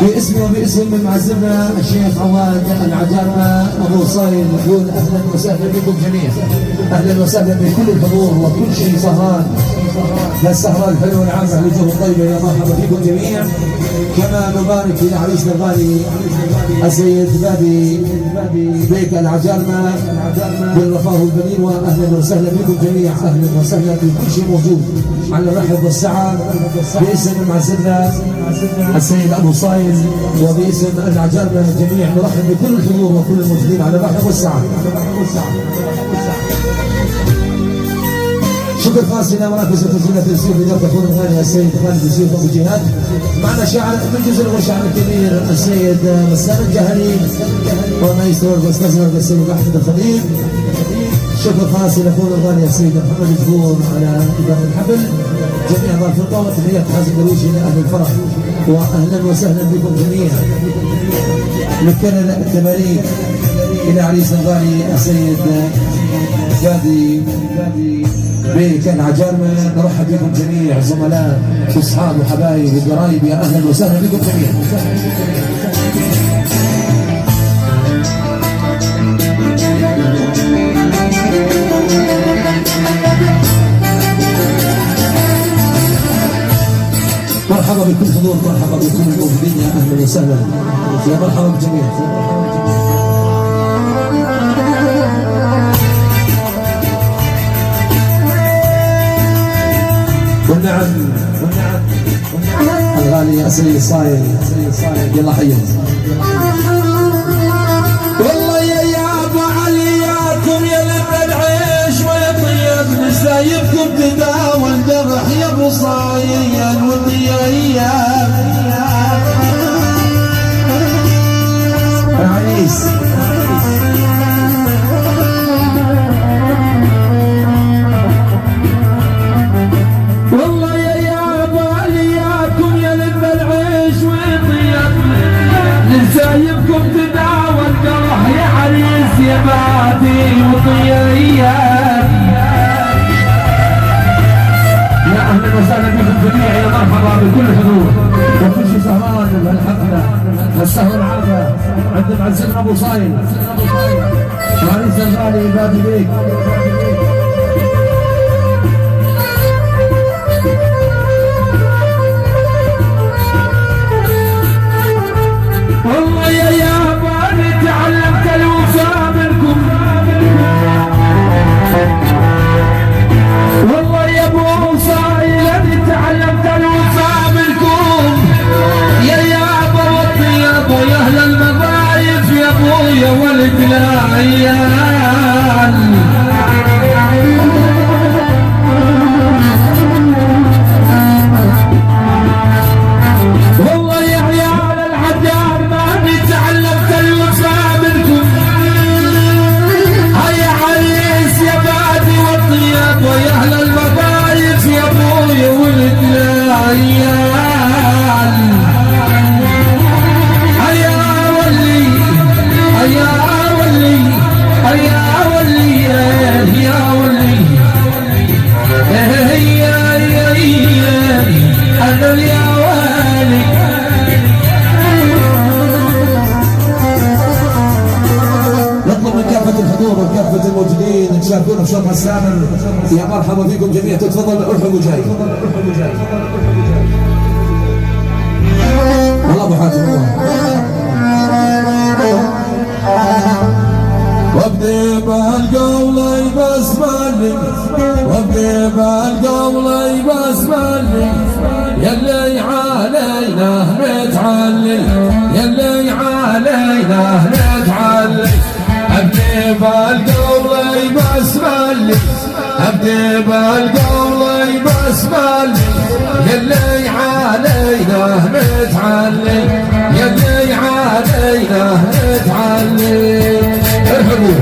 باسمي وباسم معزمنا الشيخ عواد العجارمة أبو صايل نقول أهلا وسهلا بكم جميعا. أهلا وسهلا بكل الحضور وكل شيء سهران للسهرة الحلوة العامة الوجوه الطيبة. يا مرحبا بكم جميعا. كما نبارك لعريسنا الغالي السيد بادي بيك العجارمة بالرفاه والبنين. وأهلا وسهلا بكم جميعا. أهلا وسهلا بكل شيء موجود على الرحب والسعة. باسم معزمنا السيد أبو صايل وباسم العجارمة الجميع نرحب بكل الحضور وكل الموجودين على الرحب والسعة. شكر خاص الى مراكز التسجيل التنسيق بدور تكون الغالي السيد خالد يوسف ابو جهاد. معنا شاعر من جزء والشاعر الكبير السيد مسام الجهلي ومايسترو الاستاذ السيد احمد الخليل. شكر خاص الى اخونا الغالي السيد محمد الجبور على اداره الحبل. جميع اعضاء الفرقه وتحيات حازم درويشي لاهل الفرح واهلا وسهلا بكم جميعا. نكرر التباريك الى عريسنا الغالي السيد فادي بيك العجارمة. نرحب بكم جميع زملاء واصحاب وحبايب وقرايب. يا اهلا وسهلا بكم جميعا. مرحبا بكل حضور، مرحبا بكل الموجودين. يا اهلا وسهلا، يا مرحبا بالجميع. والنعم الغالي السيد صايل يلا حيهم. والله يا ابو علياكم يا لما العيش ويطيب نسايبكم تداوى الجرح يا ابو صايل وطيايا العريس. نسايبكم تداوى الجرح يا عريس يا بادي وطيايا. يا اهلا وسهلا بكم جميعا. يا مرحبا بكل حضور وكل شيء سهران بهالحفله السهره العامه عند معزمنا ابو صايل وعريس الغالي بادي بيك. والله يا ياباني تعلمت الوفاء منكم. والله يا ابو صايل اني تعلمت الوفاء منكم. يا يابا والطيب ويا اهل المضايف يا ابويا ولد العيال. والله يا عيال العجار ماني تعلمت الوفاء منكم. هيا عريس يا بادي والطيب ويا اهل المضايف يا ابويا ولد العيال. هيا ولي هيا ولي هيا ولي يا ولي هيا انا يا ولي. نطلب من كافة الحضور وكافة الموجودين تشاركونا في شرح السامر. يا مرحبا بكم جميعا. تتفضل ارحبوا جاي. والله ابو حاتم الله. وابدي بالقول بسملي وابدي بالقول بسملي يلي علينا نتعلي يلي علينا نتعلي. ابدي بالقول بسملي ابدي بالقول بسملي يلي علينا نتعلي يلي علينا نتعلي. ارحبوا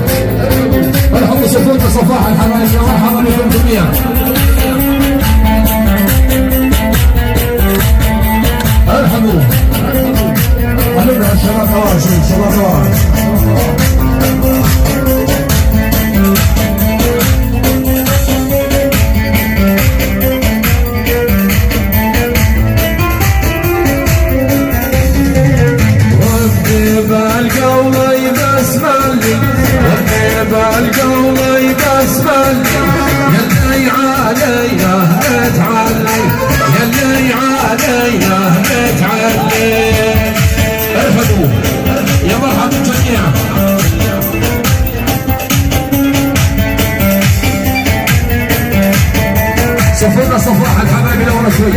ارحبوا سفينة صفاح الحمامية. مرحبا بكم جميعا. ارحبوا هنبدأ الشباب رواشي شباب رواشي. علينا نتعدي. ارفضوا يا مرحبا بالجميع. صفونا صفاح الحبايب لورا شوي.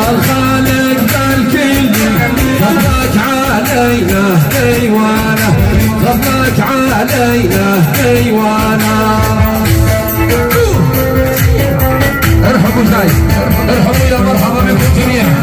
الخالق بالكل فضلك علينا ايوانا، فضلك علينا ايوانا. ارحبوا جاي، ارحبوا يا مرحبا بكم جميعا.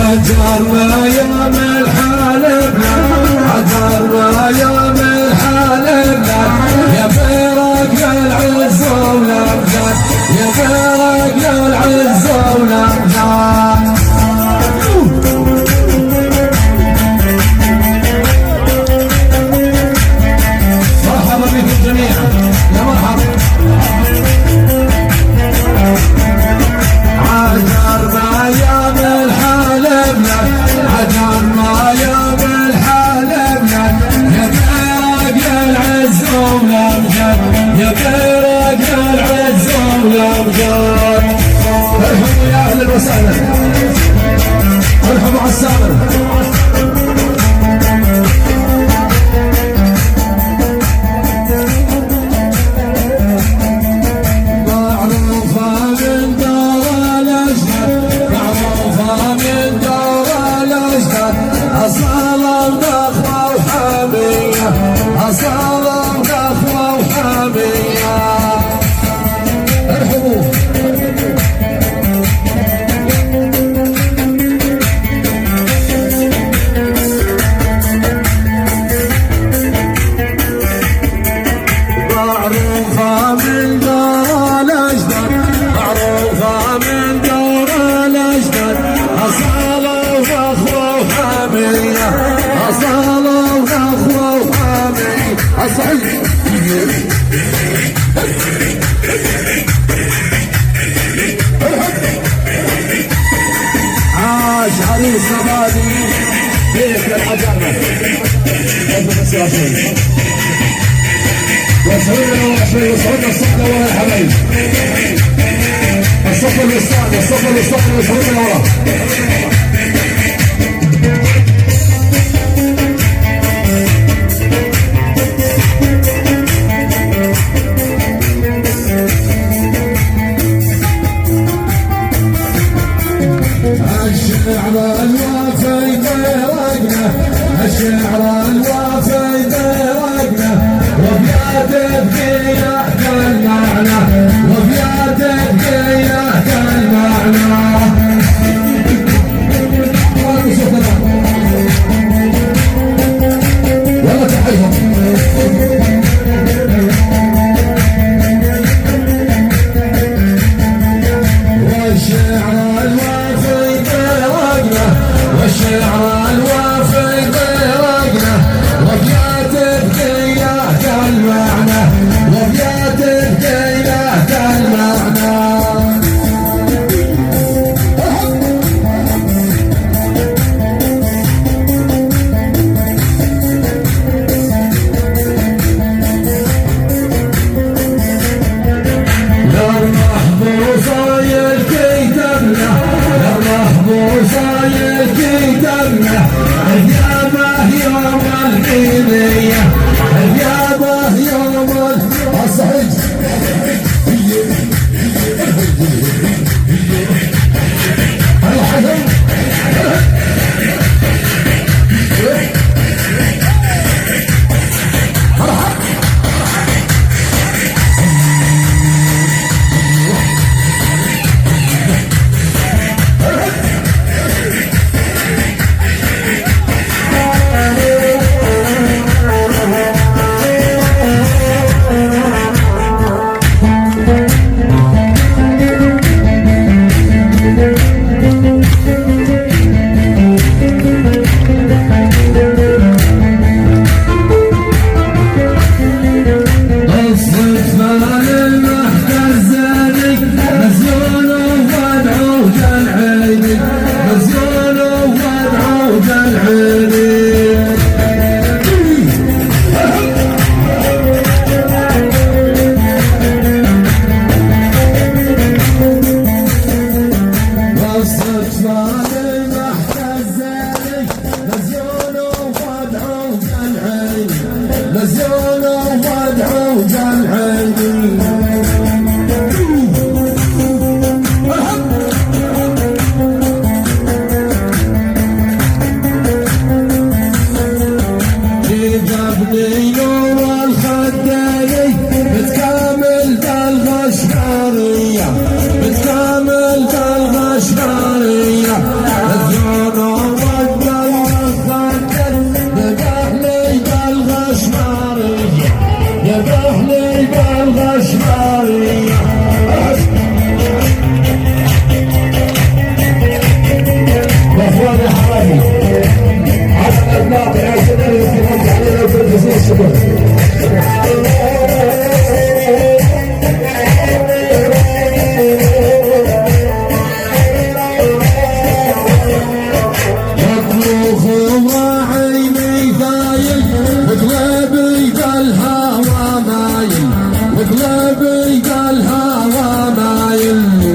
عجرنا يوم الحالبنا، عجرنا يوم الحالبنا، يا فرق العز والامجاد، يا فرق العز والامجاد. مرحبا بكم جميعا يا مرحبا. عجرنا يوم الحالبنا، عجرنا يوم الحالبنا، يا فرق العز والامجاد، يا فرق العز والامجاد. ارحبوا يا اهلا وسهلا، ارحبوا على السامر. عاش عريس زبادي بيت الحجرنا. وصلنا وصلنا وصلنا الصف لورا يا حبايبي، الصف الوسطاني، الصف الوسطاني وصلنا لورا. الشعر الوافي طيرقنا، الشعر الوافي طيرقنا، وبياتك قياح المعنى، وبياتك قياح المعنى. والله تحيهم. والشعر الوافي طيرقنا، والشعر الوافي طيرقنا، وبياتك قياح المعنى، وبياتك قياح المعنى. لعيونه وضعوا جلعيني جابني نور الخدين بتكامل بالغشمارية بتكامل بالغشمارية الزيونة والدل الخدين يبحلي بالغشمارية يبحلي بالغشمارية واخواني حبايبي عشان الابناء يا سيدي علينا في الجزيرة الشباب مطلوخ وعيني ذايل وقلبي بالهوى مايل وقلبي بالهوى مايل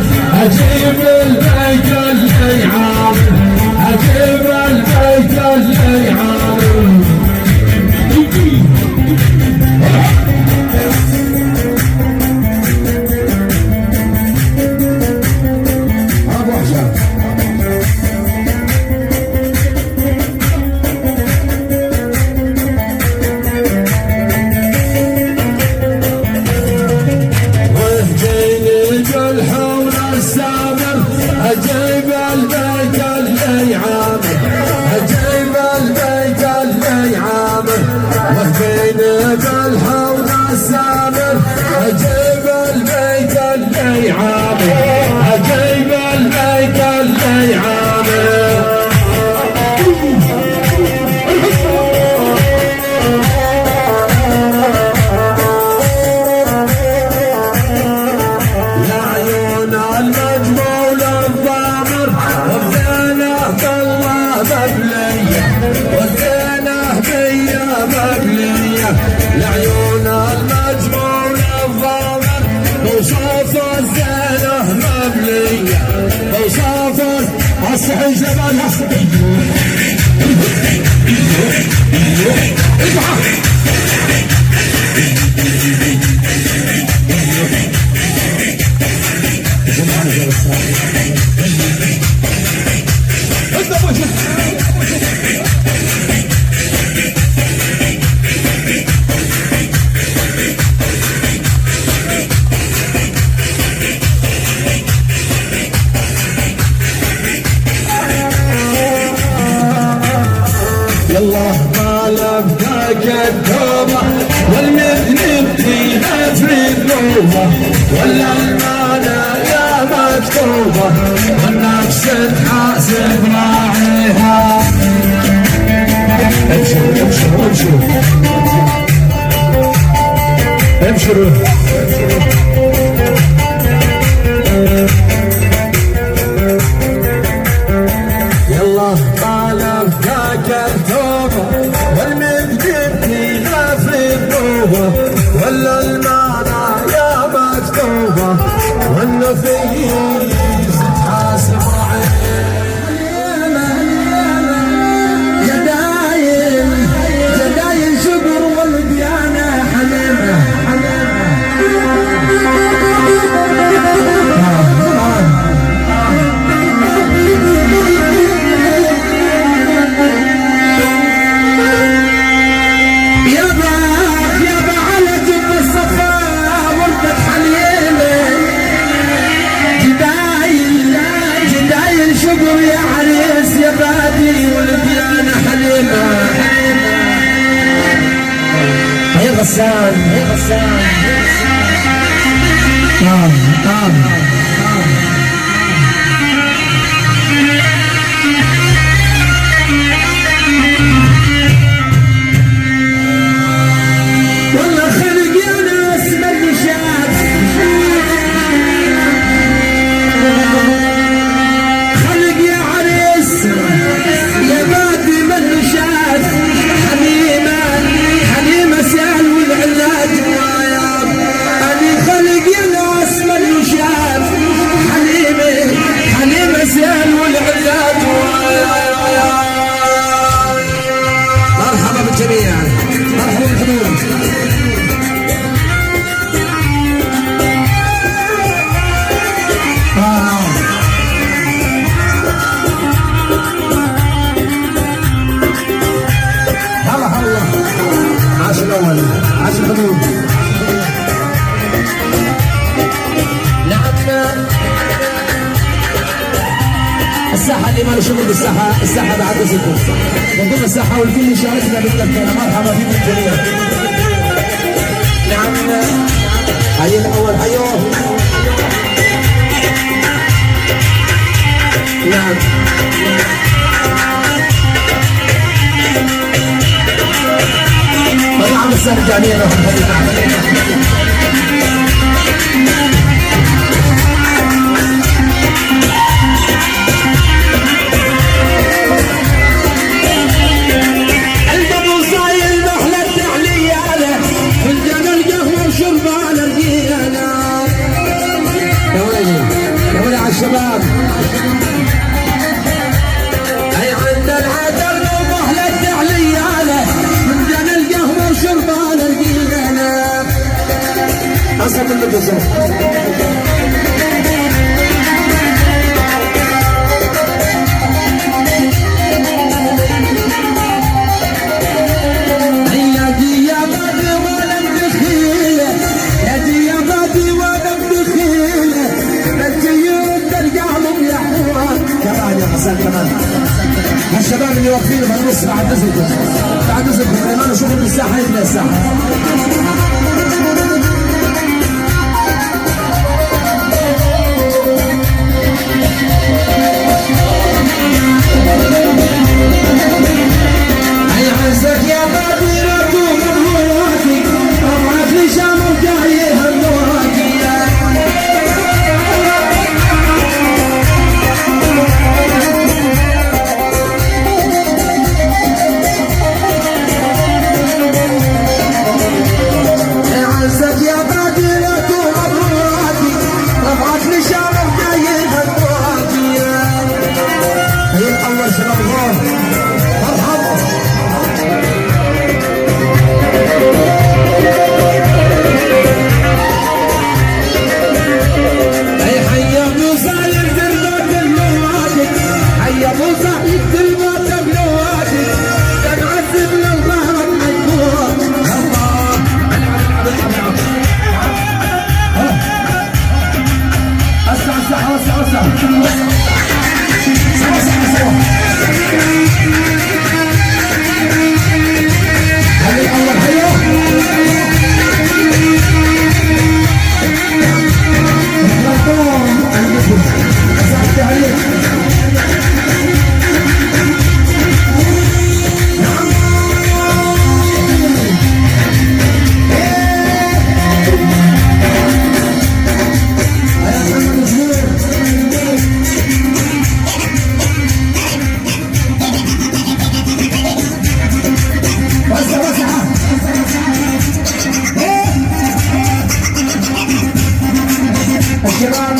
أجيب البيت اللي عامر أجيب البيت اللي عامر أبو حسن وهجيني بالحول السامر أجيب البيت اللي عامر أجيب البيت اللي عامر وهجيني بالحول السامر أجيب البيت اللي عامر أجيب البيت اللي عامر لعيون المجمول الضامر وصوت الزينه مكتوبة ولا المنايا مكتوبة والنفس تحاسب راعيها. ابشروا ابشروا ابشروا ابشروا. يلا طالب ذاك التوبة والمجدتي لا في النوبة ولا المنايا مكتوبة والنفيس تحاسب راعيها. جدايل شكر والديانة حليمة شكر يا عريس يا بادي والديانة حليمة. يا غسان يا غسان والله خلق يا ناس من شاف الساحة اللي ما له شغل بالساحة، الساحة بعد وزنكم من ضمن الساحة والكل يشاركنا بالتذكرة. مرحبا بكم الجميع. نعم حي الأول حيوه. نعم طبعا السنة الجميع لهم الشباب. اي عند العدل ومهلة تعلياله من جن القهوة وشربان القيانة. اصلا المدرسة كمان هالشباب اللي واقفين بهالنص بعد نزلكم بعد نزلكم اللي ما له شغل بالساحه يبدا الساحه. هيا عزك يا بديرة ومراتي طلعت لي شام وجاي هالنواتي.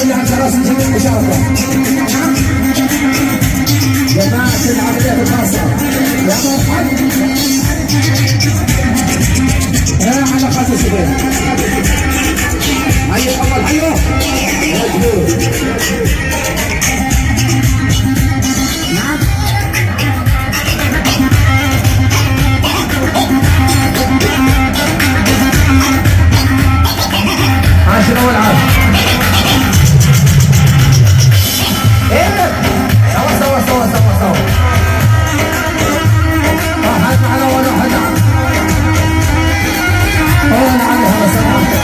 اللي على راس الجميع مشاركه. جماعه العمليات الخاصه يا مرحبا يا حلقات الشباب. هيا الاول هيا مجهود. نعم عاشر اول عاشر. ايه سوا سوا سوا سوا سوا. واحد على واحد اول عليها مسافه.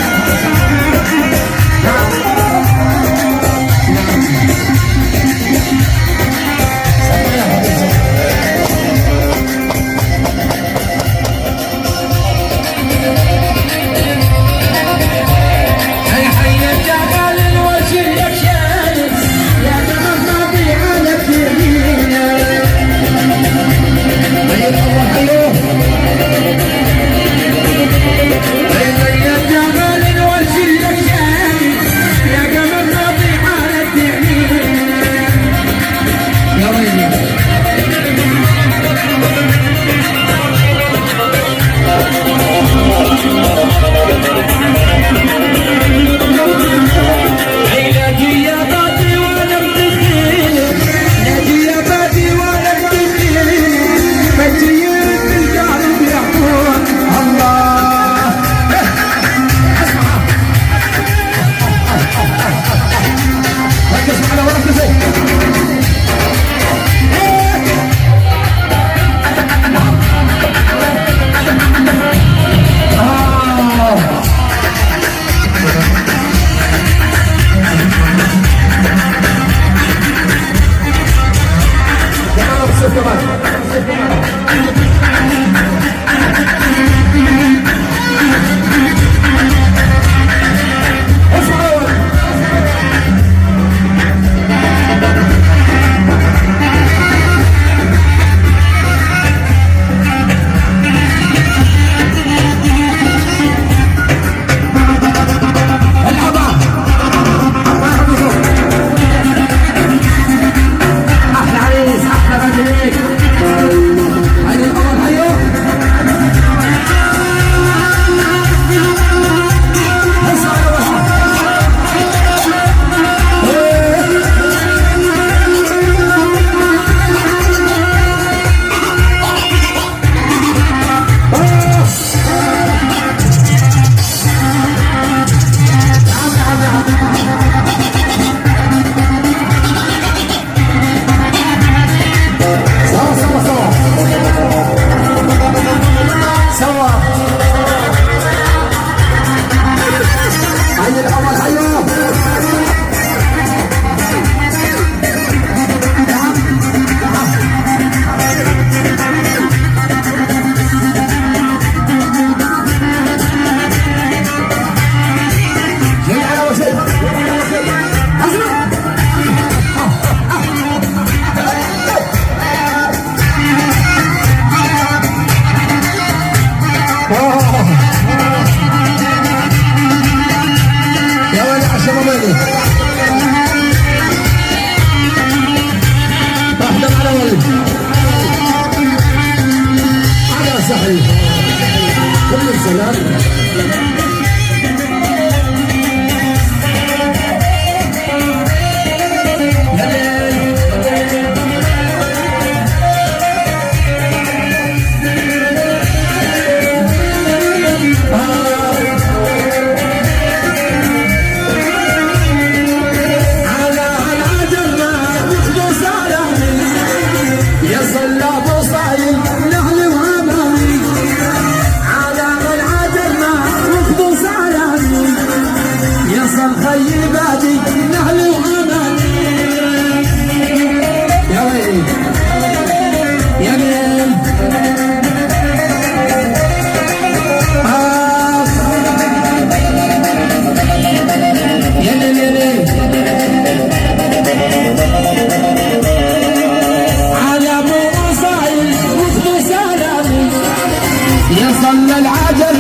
صلى العجل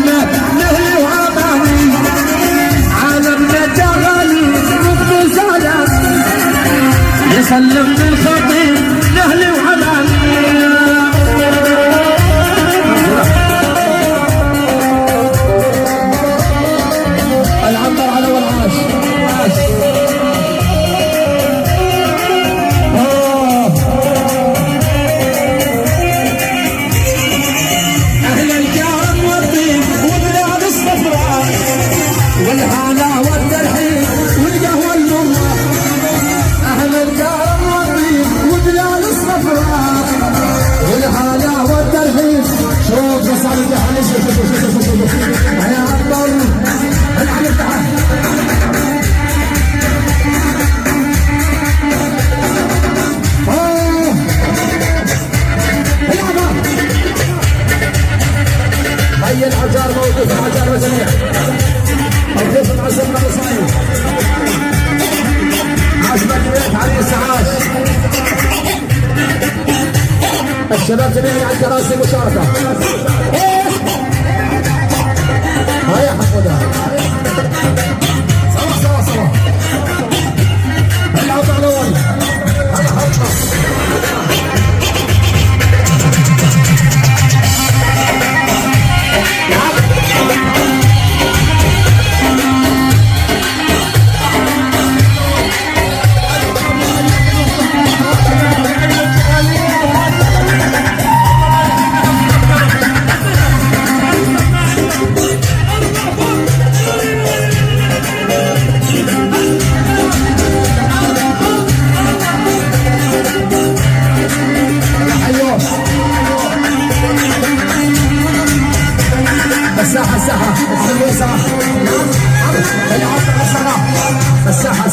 نهلي واماني عالمنا جغل مقدس يسلم للخطيب لاهلي وعلاني. العنبر على والعاش أهل الكرم والطيب وبلاد الصفراء والهنا والترحيب والقهوة المرة. أهل الكرم والطيب وبلاد الصفراء والهنا والترحيب. شوف بس على التحاليش يا عبر العب التحاليش. هيا الحجار موقف الحجار وجميع الضيف المعزز من الصعيد عزمة البيت علي السعاش. الشباب جميعا على الكراسي مشاركة. هيا حمودة سوا العب على الاول. الساحة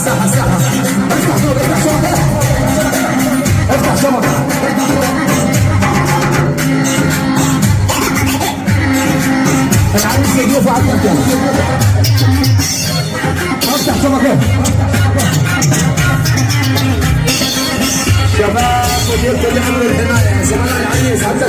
افتح شبكة العريس يضيف على المكان. افتح شبكة شباب مدير كل عمر الحماية زمان العريس افتح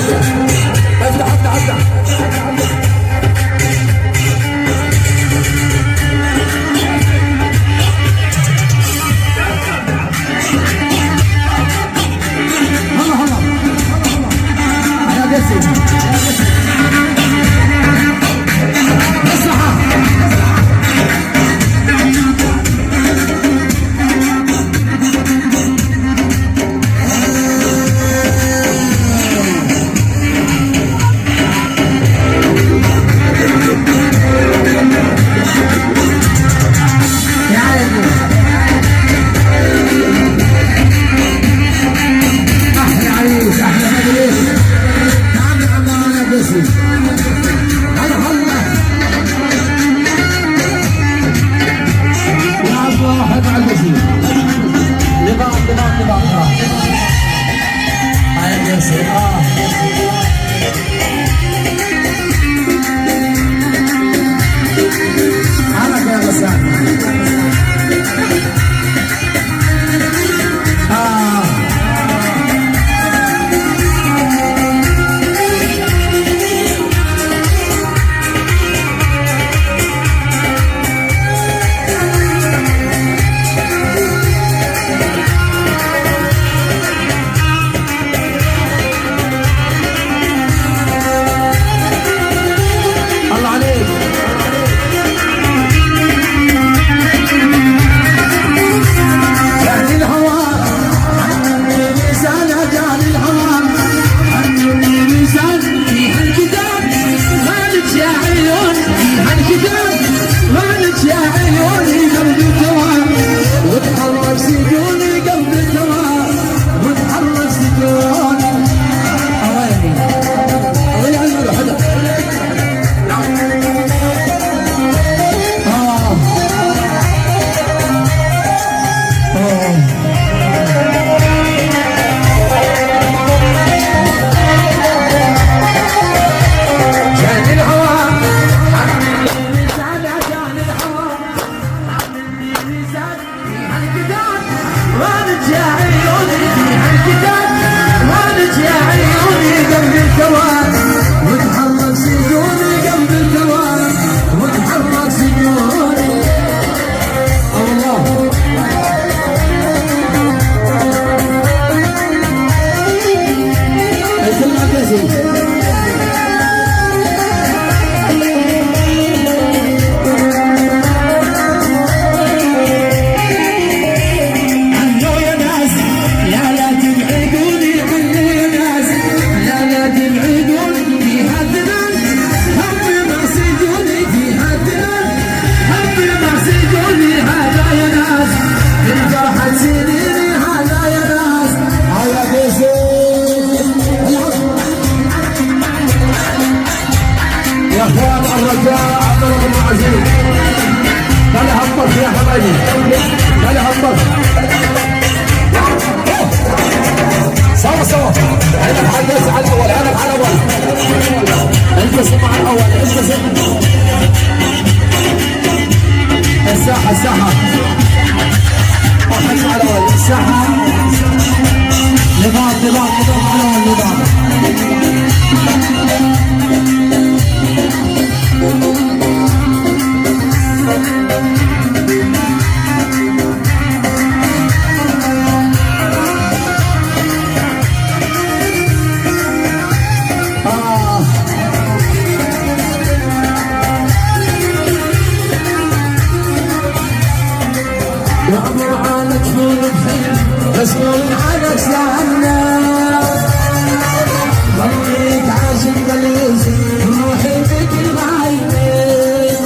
الساحة الساحة وحكي على أول الساحة نظام نظام نظام على أول وعمر عالك فول بحيل مسؤول عنك سعنا ضليك عاشق بليزي روحي بك الغايبين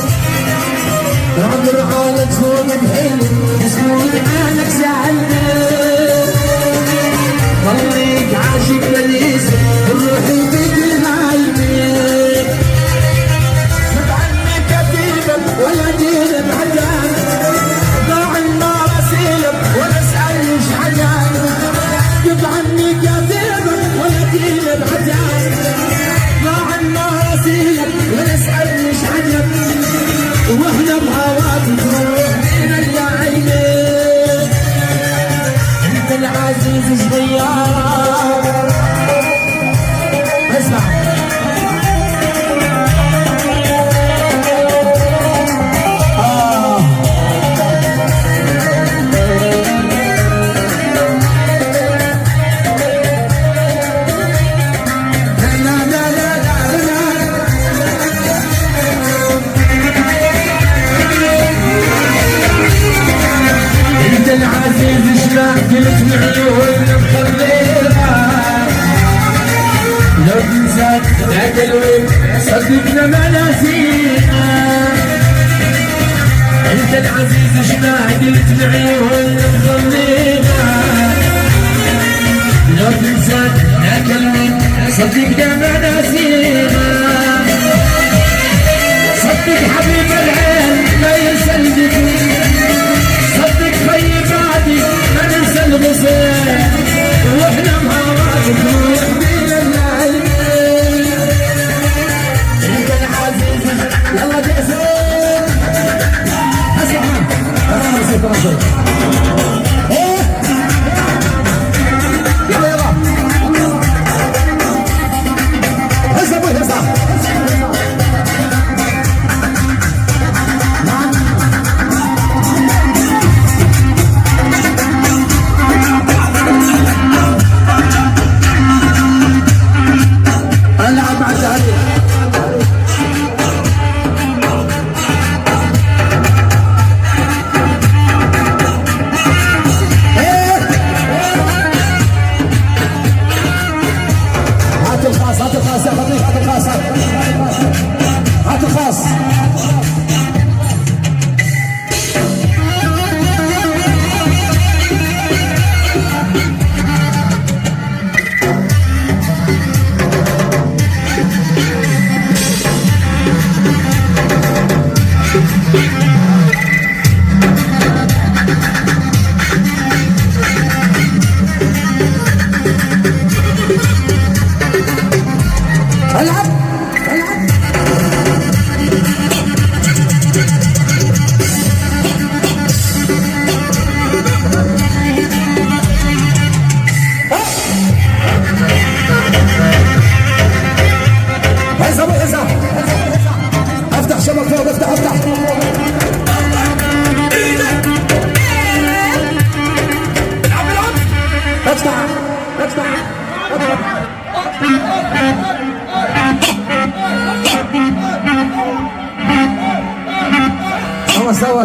وعمر عالك فول بحيل مسؤول عنك سعنا ضليك عاشق بليزي روحي بك الغايبين خذ عني كتيبك ولا دين بعدك ولا اسألش حاجات جب عني كذبك ولا دين بعجاك ضاع النار اسيلك ولا اسألش حاجات واحنا بهواك تروح بينا يا عيني انت العزيز صغير اسمع العزيز شباب قلت معيون مخليها لو تنساك ذاك الوقت صدقنا ما ناسيها انت العزيز شباب قلت معيون مخليها لو تنساك ذاك الوقت صدقنا ما ناسيها صدق حبيب العين ما يسلمك صدق خيب عادي ما ننسى الغصين واحنا بهواك نروح بينا العين انت العزيز يلا جاسم اسمع انا نسيت راسي ايه يلا يلا هسه ابوي هسه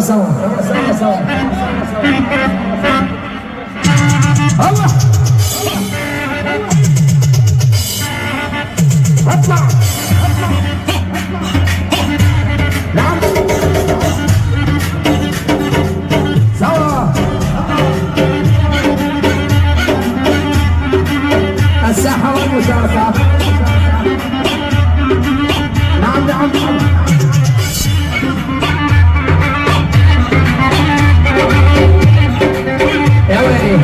سوا سوا الله اطلع نعم سوا الساحة والمشاركة نعم نعم يا ويلي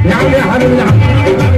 نعم يا حبيبي نعم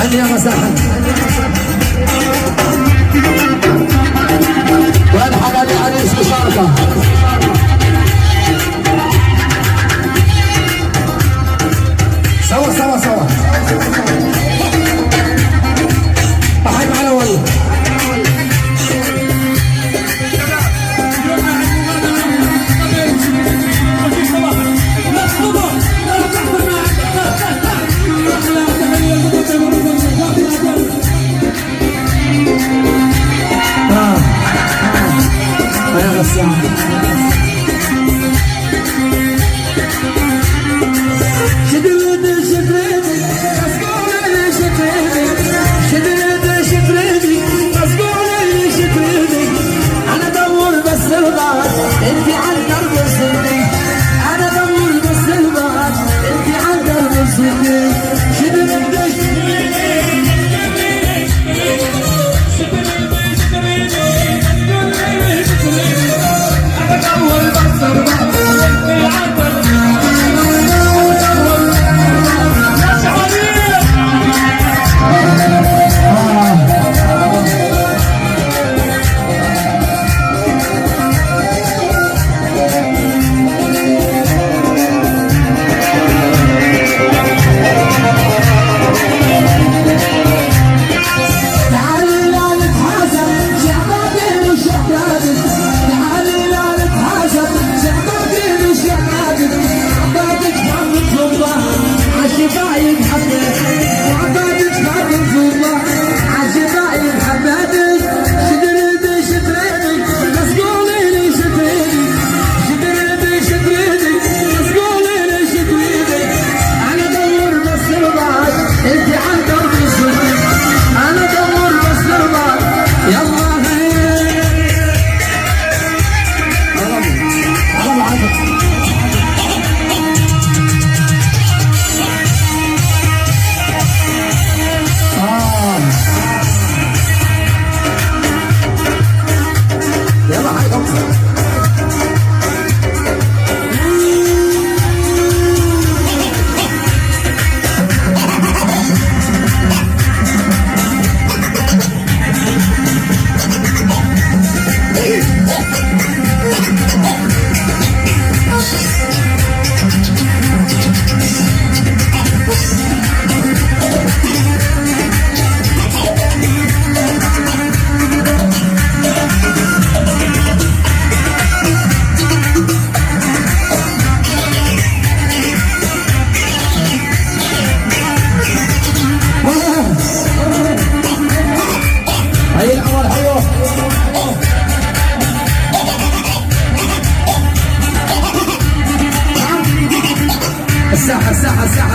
هني يا مساحة وين حبايبي عريس مشاركة سوا سوا سوا بحب على والله يا غسان انت على درب السني انا دور بس البعد انت على درب السني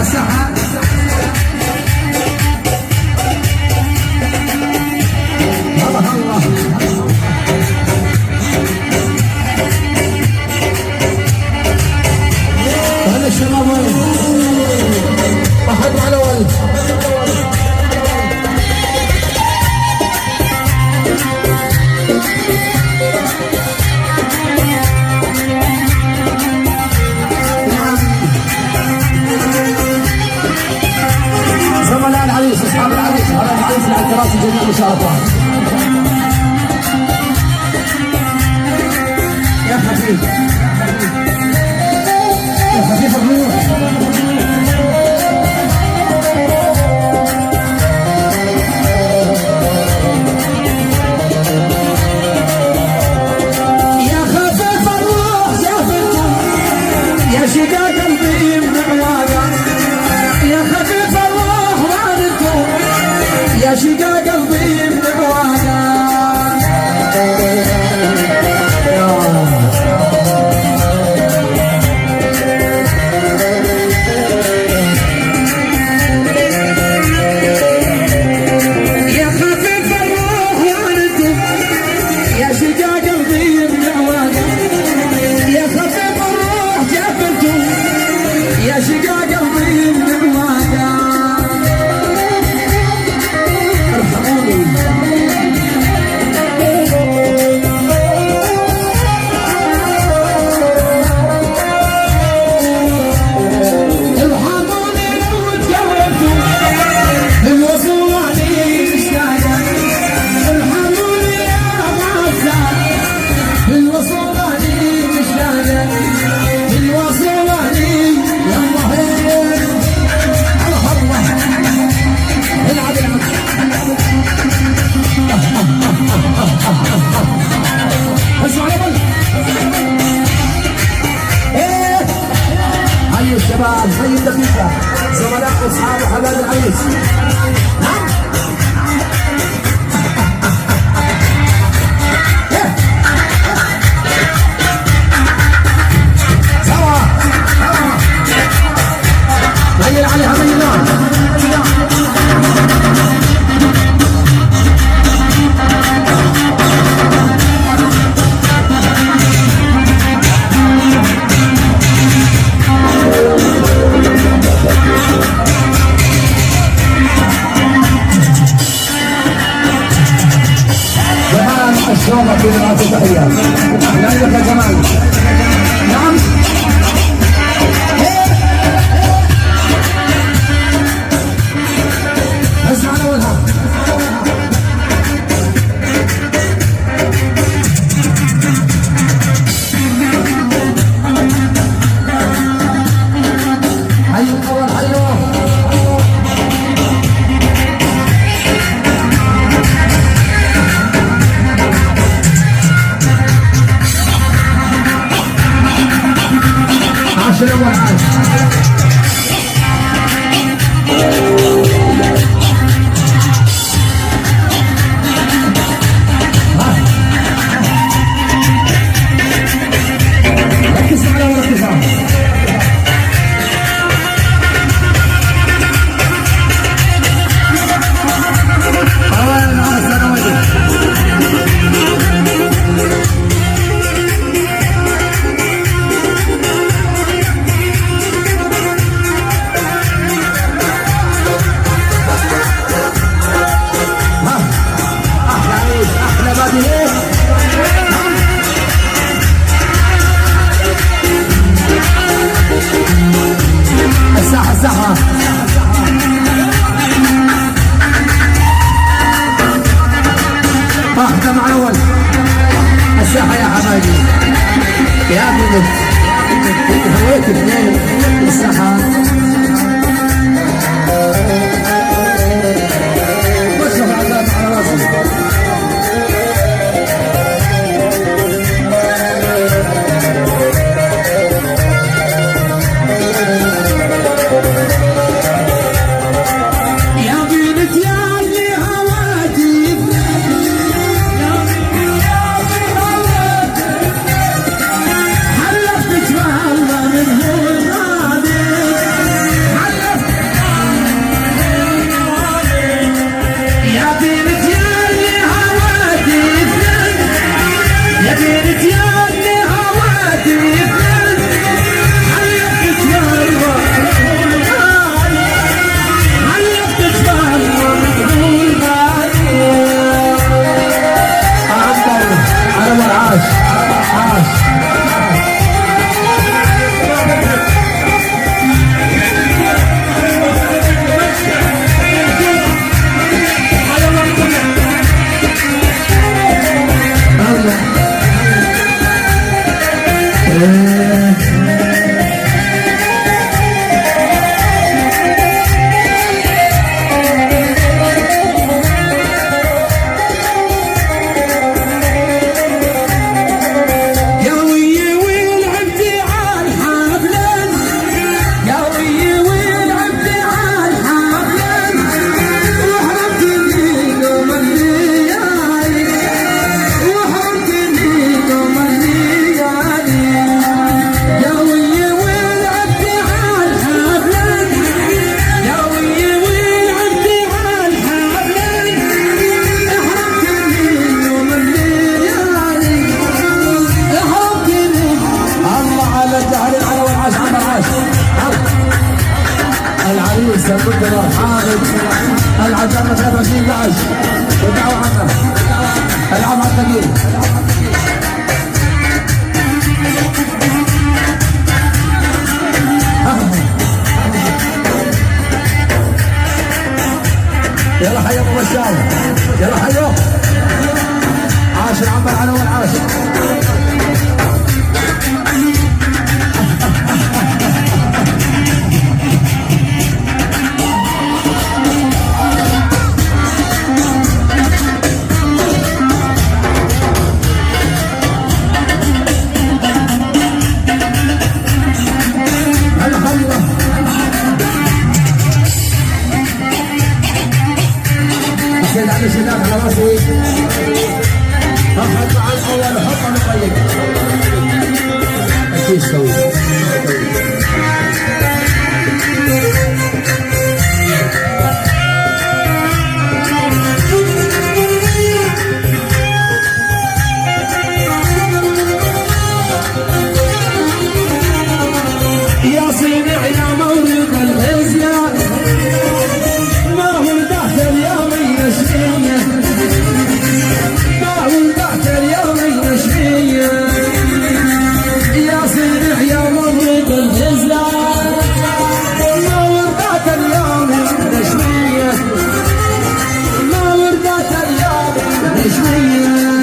الساحة الله هذا الشباب واحد على ولد زملاء العريس اصحاب العريس على العريس على الكراسي جميعا ان شاء الله. يا خفيف يا خفيف الروح يا خفيف الروح شافتم يا شقا قلبي من عواقع يا خفيف الروح وعدتم يا شقا قلبي من عواقع الوصول حي الشباب، حي الدقيقة، زملاء واصحاب وحبايب العريس. هيا عليها هيا. جمال الشوطة في رعاية التحية. لا لك يا جمال. نعم. اسمع اولها. حي الاول حيوه. عشر اول. الساحة واحدة مع الأول. الساحة يا حبايبي يا بنت هويت اثنين. الساحة بشرف عذاب على راسي. العريس المقدر حامد العزامة 23 11 ودعوا عنا العب على الثقيل. يلا حي ابو بشار، يلا حيو عاشر عمر على اول عاشر. الحمد معلش هناك على راسي اخذ مع الاول حط على طيب اكيد سوي يا صنع يا مولد الغزلان ما ولدت اليوم النشمية ما ولدت اليوم النشمية يا صنع يا مولد الغزلان ما ولدت اليوم النشمية ما ولدت اليوم النشمية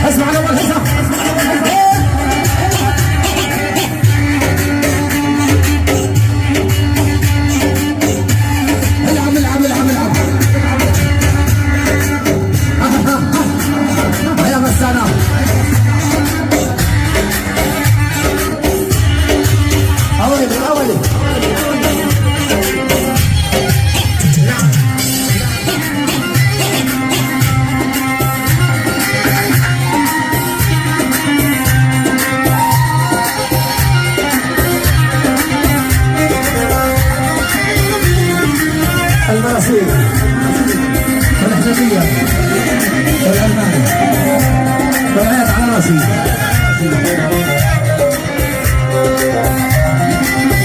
اسمع الاول اسمع العب العب العب العب يا مسانا اولي اولي المناصير والحنفية والألمان والآيات على راسي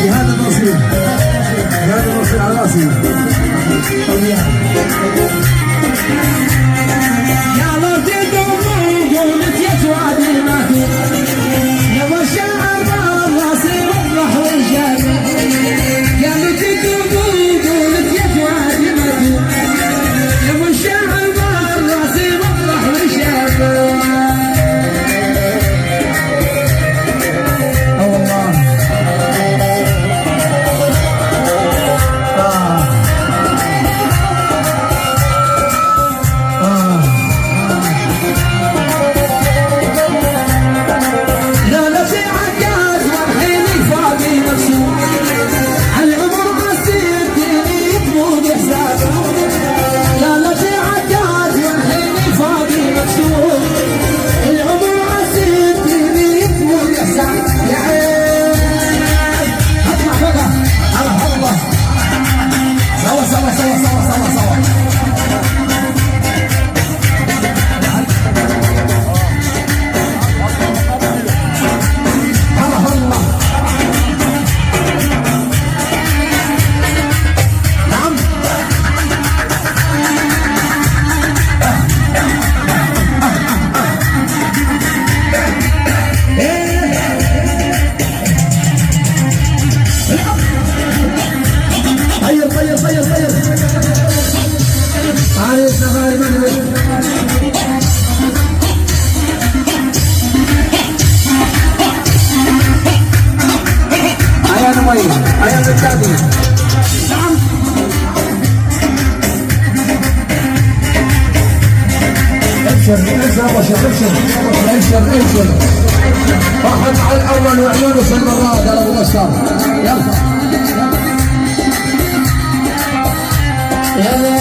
بهذا النصير بهذا النصير على راسي يا لطيف قولت يا سوادي ماتوا يا مشاعر راسي والله والجاد يا لطيف قولت يا سوادي ماتوا يا مشاعر راسي والله والجاد ابشر واحد على الاول وعيونه في المرات على ابو بشار. يلا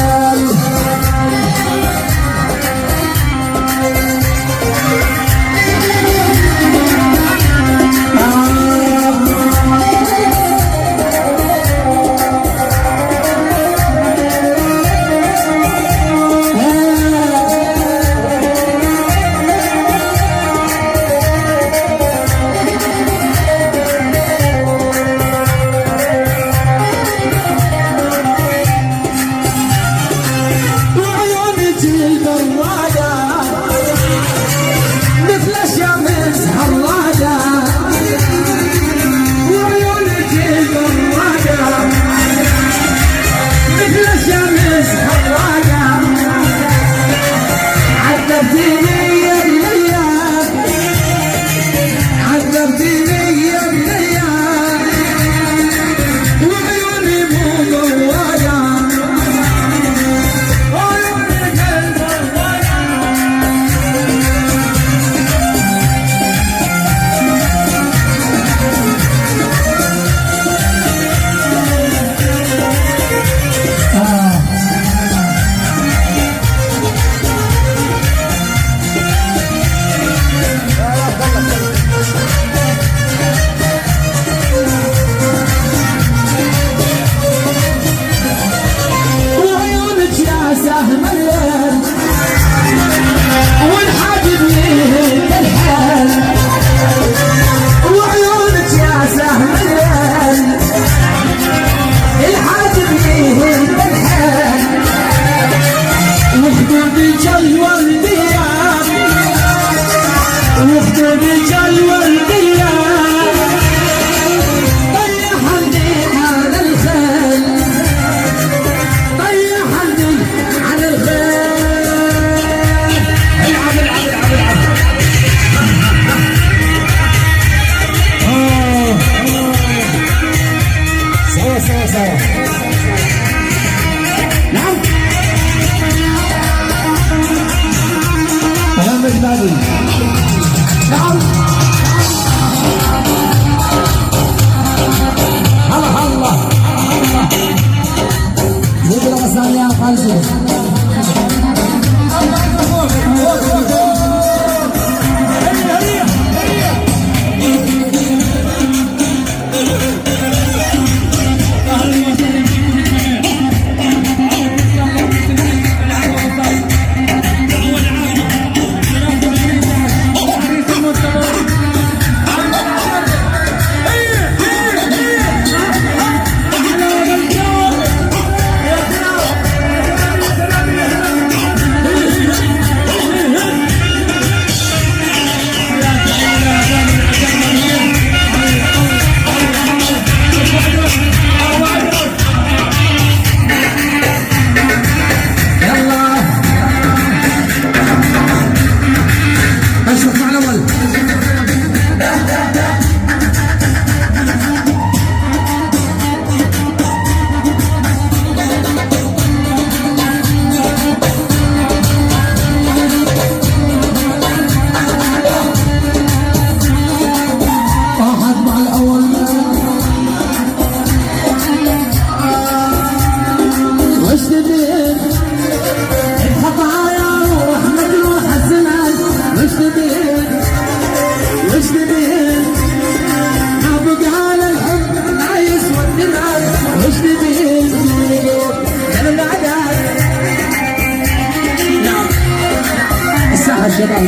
شباب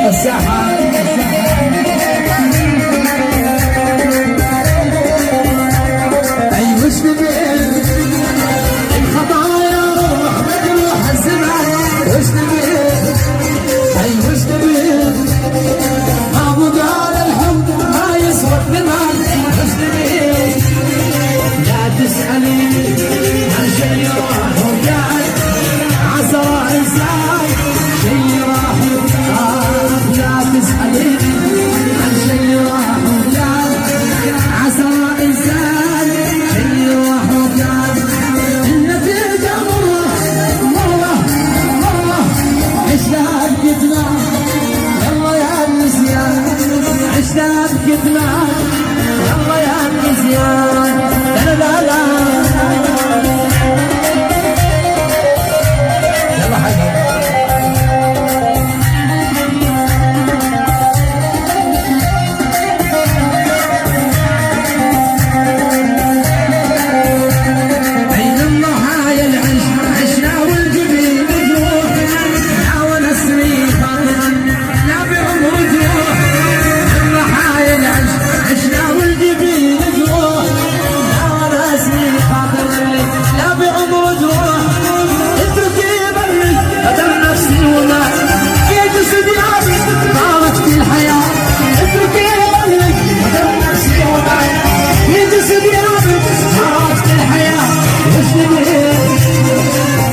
الساحة أي وش نبيل الخطايا روح مجروح الزمان وش نبيل أي وش نبيل أبو قال الحب ما يسوى الثمن وش نبيل لا تسأليني عن شيء راح وجاي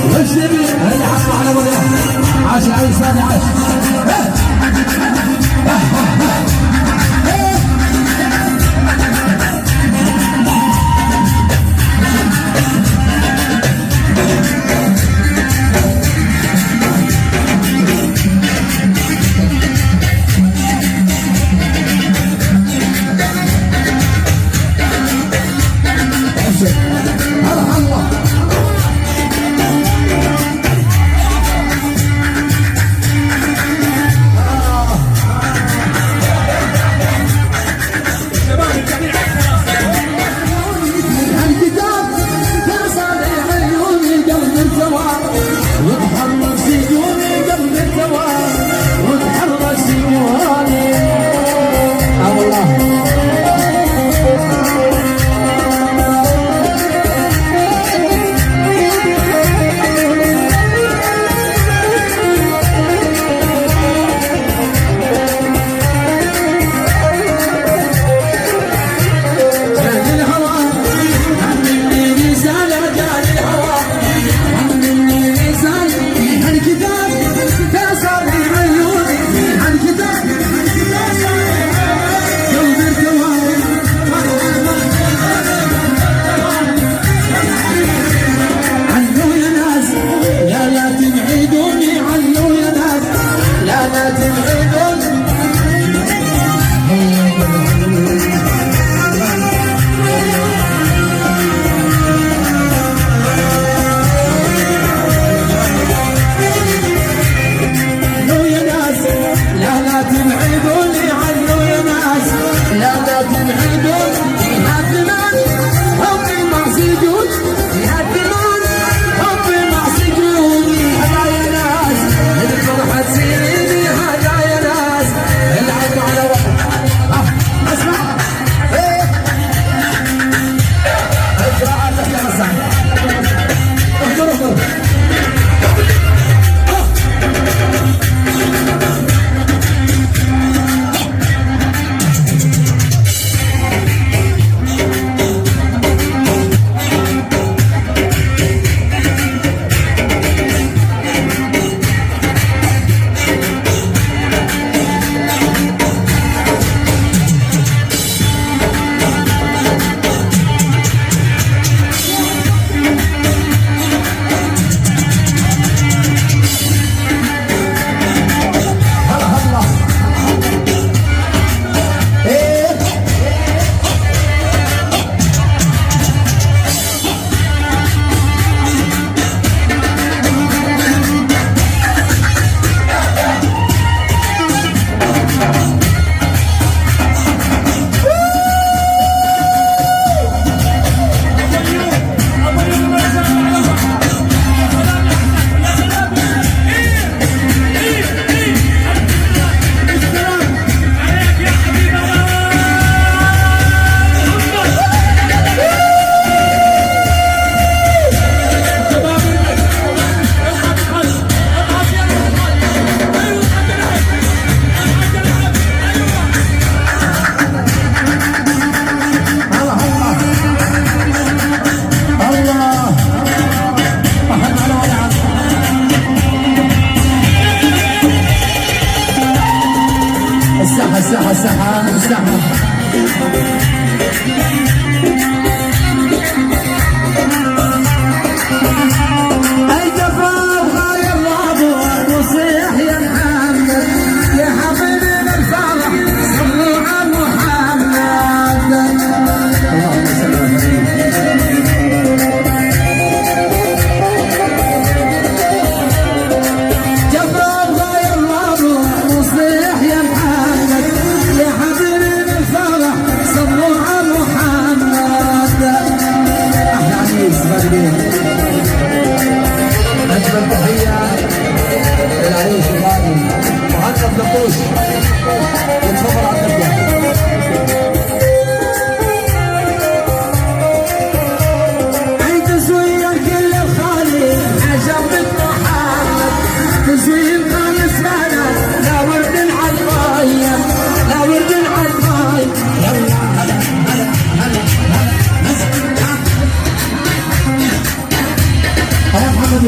وش نبي هلا حطوا على وجهه عاش علي سادة عاش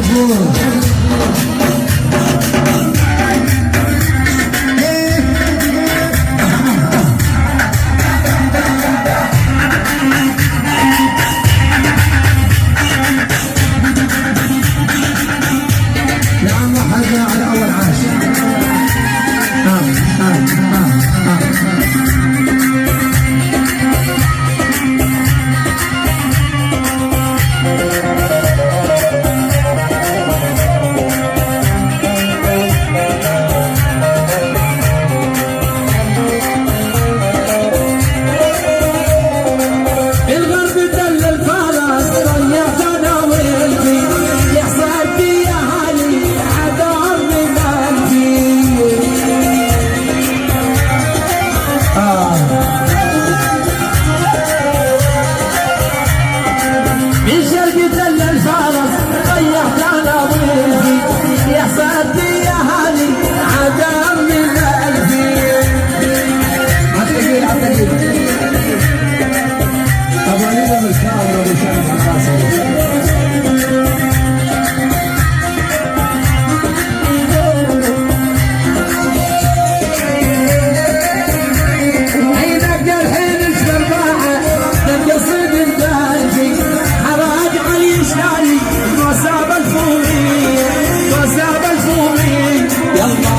الجمهور. نعم حاجة على أول عاشر. الغرب دل الفرس ضيعت انا وانتي يا حسابي يا علي عذاب من قلبي. من شرق دل الفرس ضيعت انا وانتي يا حسابي يا علي عذاب من قلبي. عالتقيل عالتقيل أبو علي بن الكعب وأبو شامس القاسم. عينك الحين الشرباعة تبقى صيد الداجي حراج علي شالي وساب الفومي وساب الفومي. يلا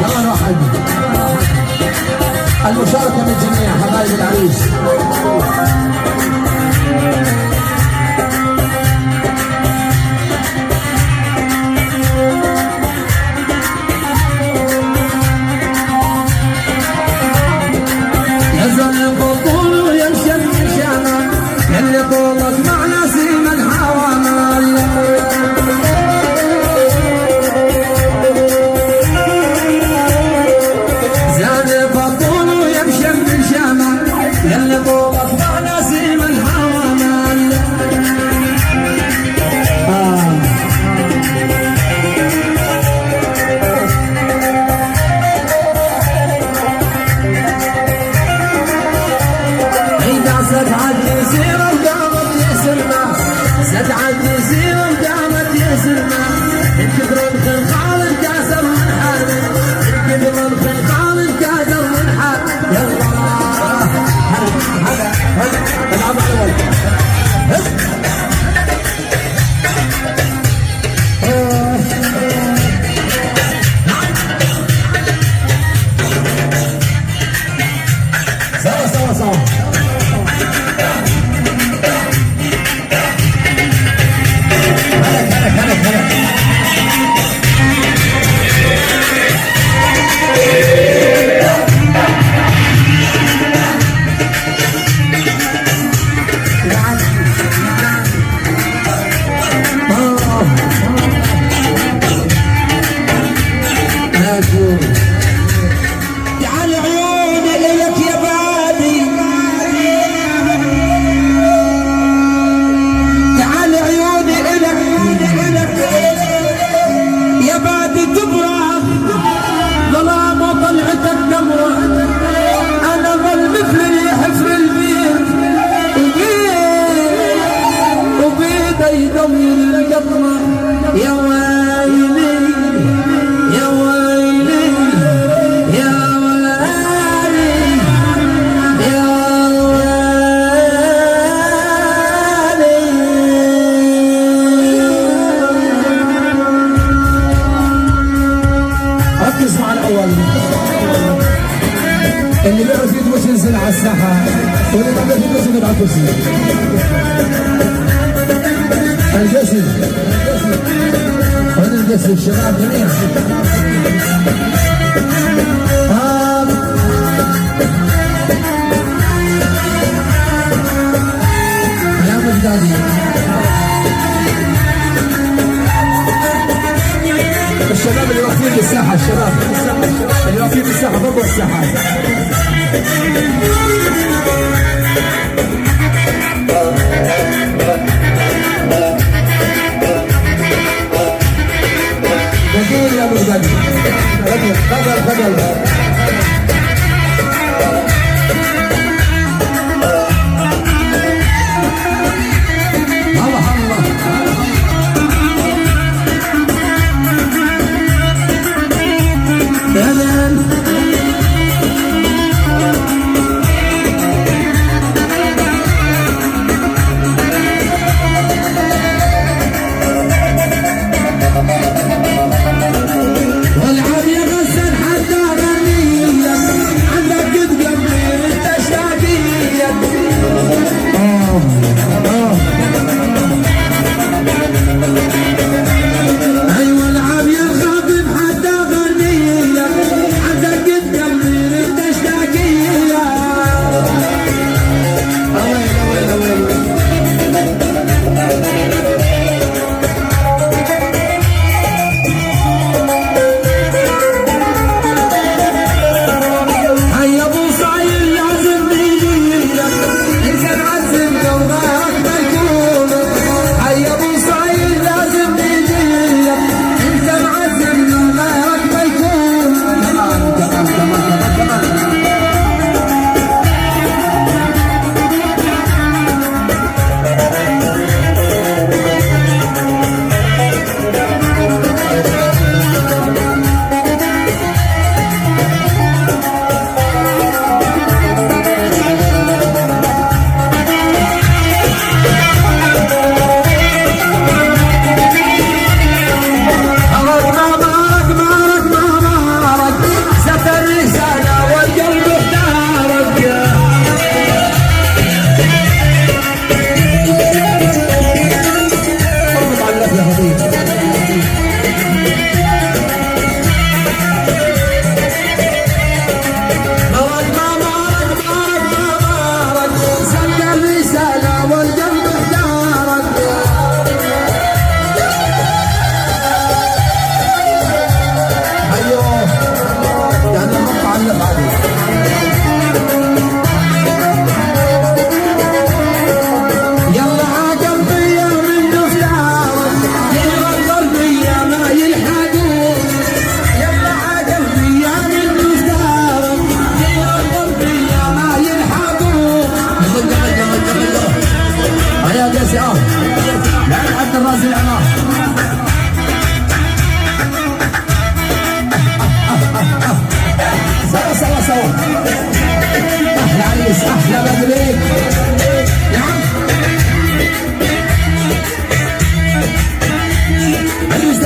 يلا روح المشاركة من جميع حبايب العريس. يا زلمة بطول ويمشي الشمال يلي طولك مع نسيم الحوامل. زاد بطول ويمشي من شمال يلي طولك مع نسيم الحوامل. إذا سدعت يصير وقامت يسرنا سدعت يصير وقامت يسرنا انكبر الخلقان انكسر من حالك انكبر الخلقان انكسر من حالك. يلا هلا العب على سوا سوا سوا. تعال عيوني لك يا بادي تعال عيوني لك يا بادي تبرع ظلام وطلعتك نمرة انا ظل مثل حفر البيت وبيدي دمر القطرة. يا ويلي يا ويلي يا ويلي يا ويلي. ركز مع الاول اللي بيعرف يدوس ينزل على الساحه واللي ما بيعرف يدوس يقعد على الكرسي. الجسد هذا الجسد الشباب جميعا. يا مجدادي الشباب اللي واقفين بالساحه الشباب اللي واقفين بالساحه ضربوا الساحه. دقيقة يا مجدادي تفضل الله الله. يا قاسي لعب عبد الرازق العمار سوا احلى عريس احلى بدري نعم عريس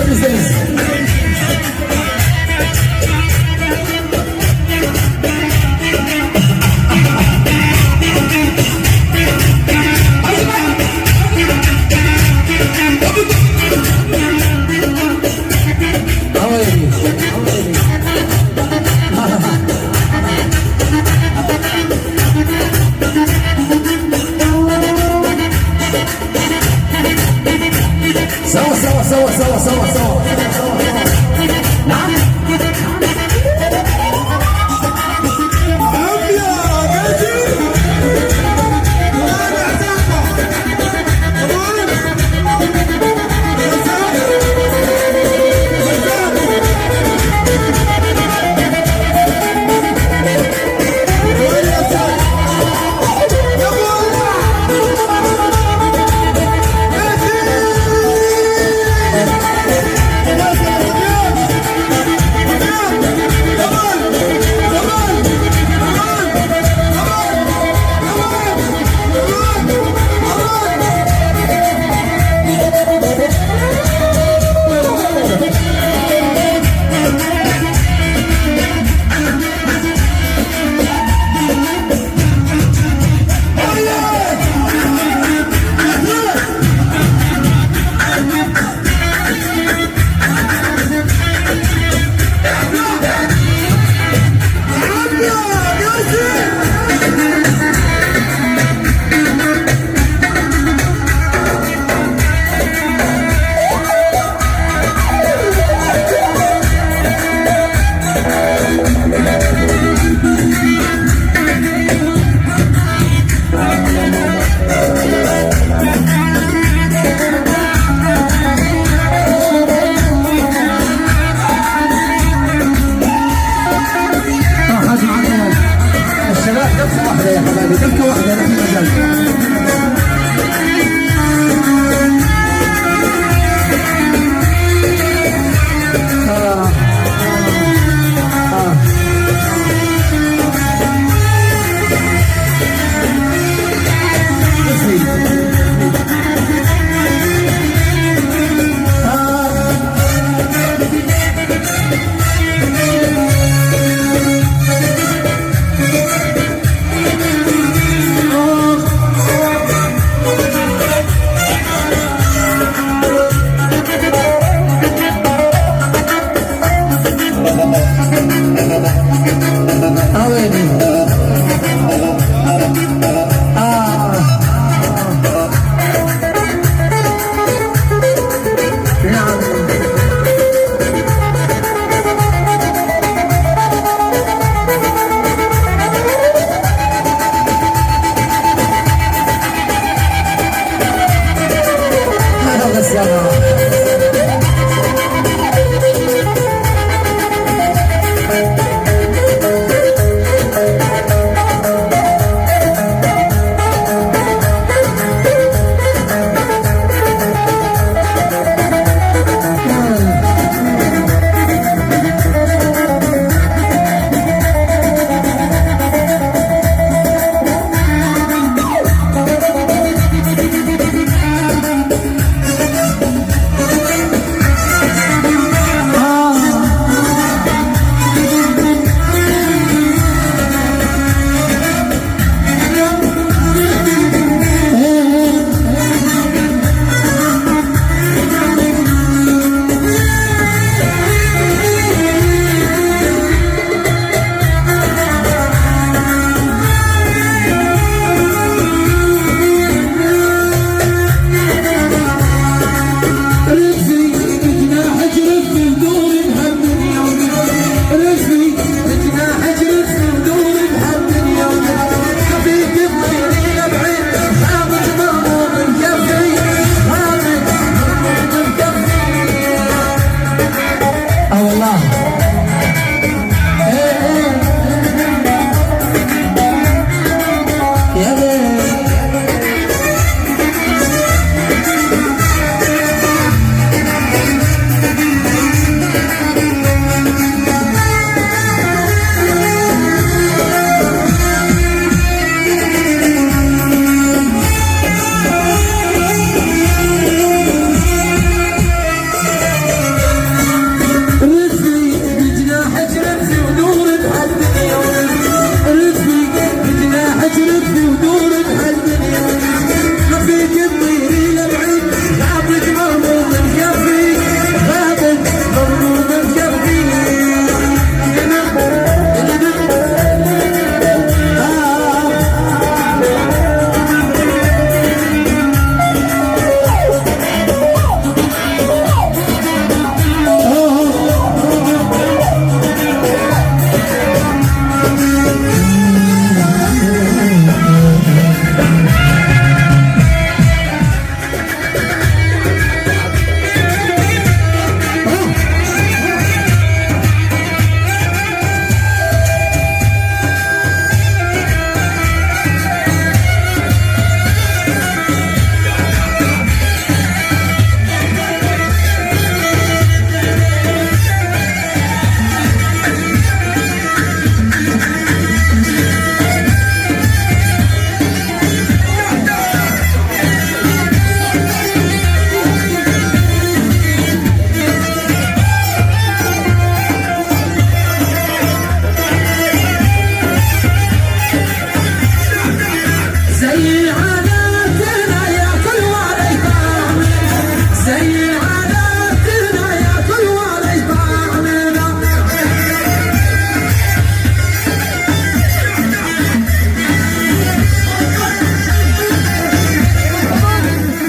زي عاداتنا ياكل ولا يطعمنا زي عاداتنا ياكل ولا يطعمنا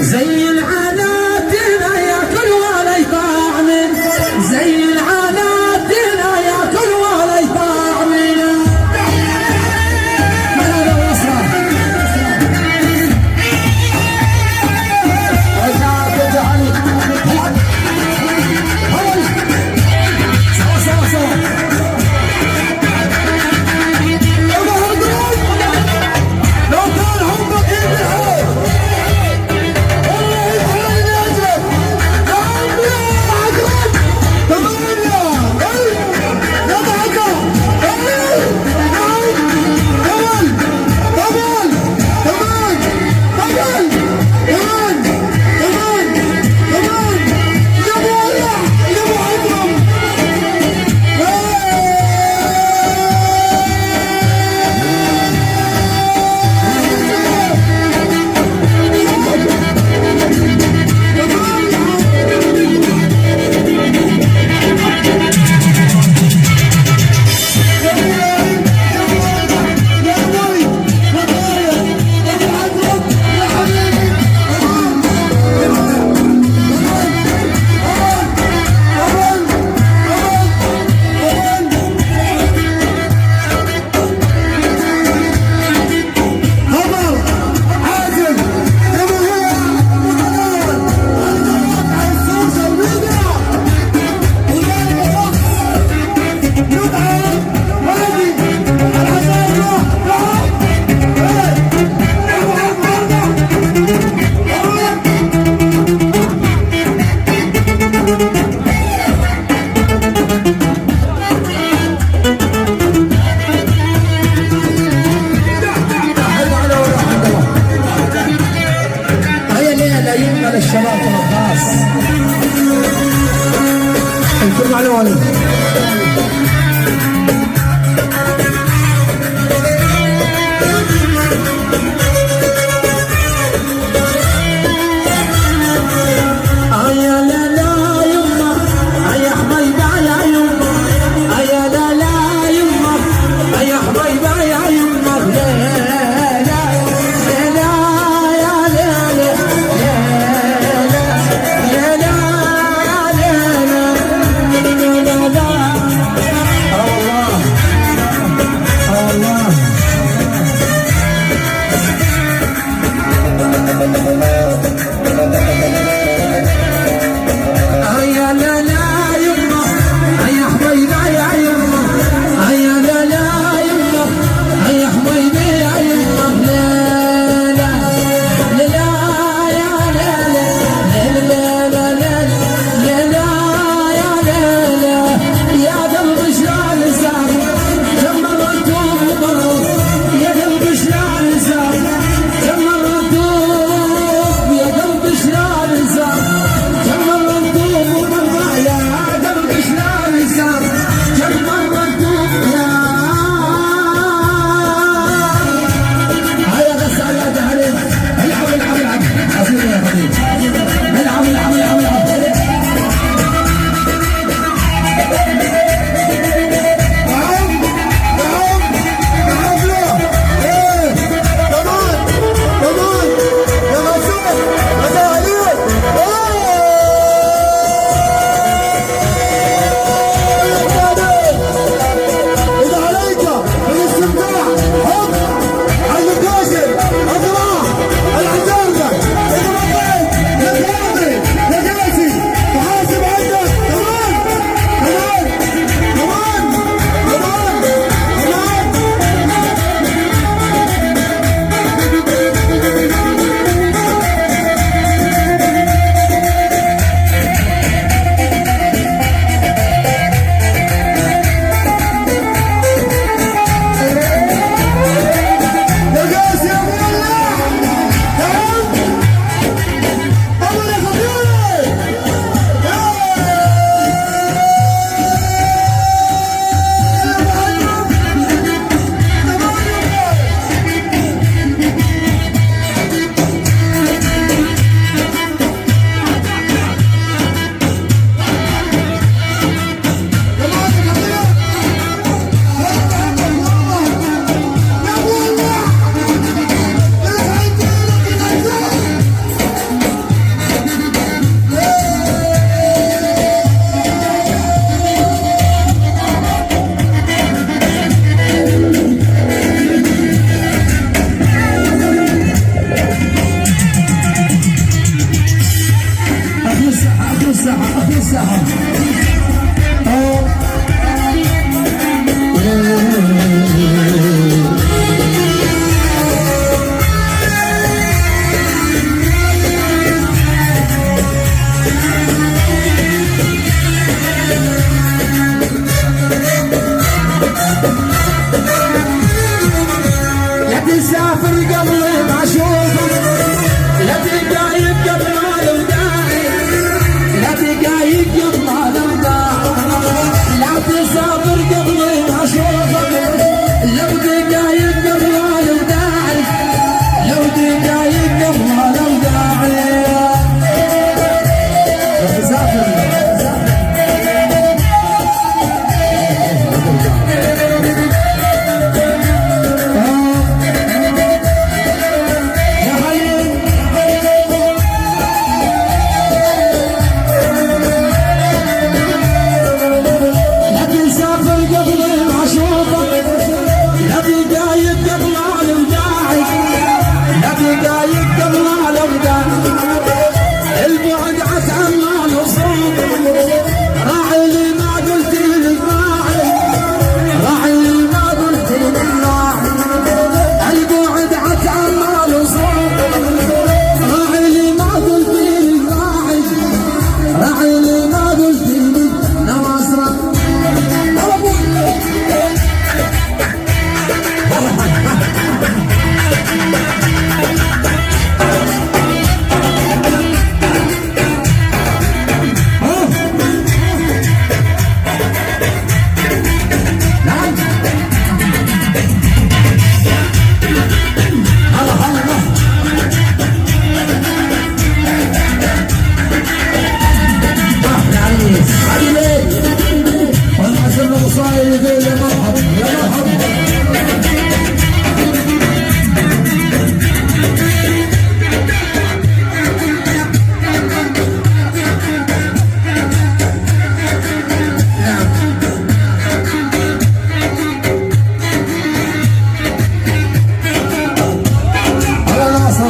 زي العاداتنا ياكل ولا يطعمنا زي العاداتنا ياكل ولا يطعمنا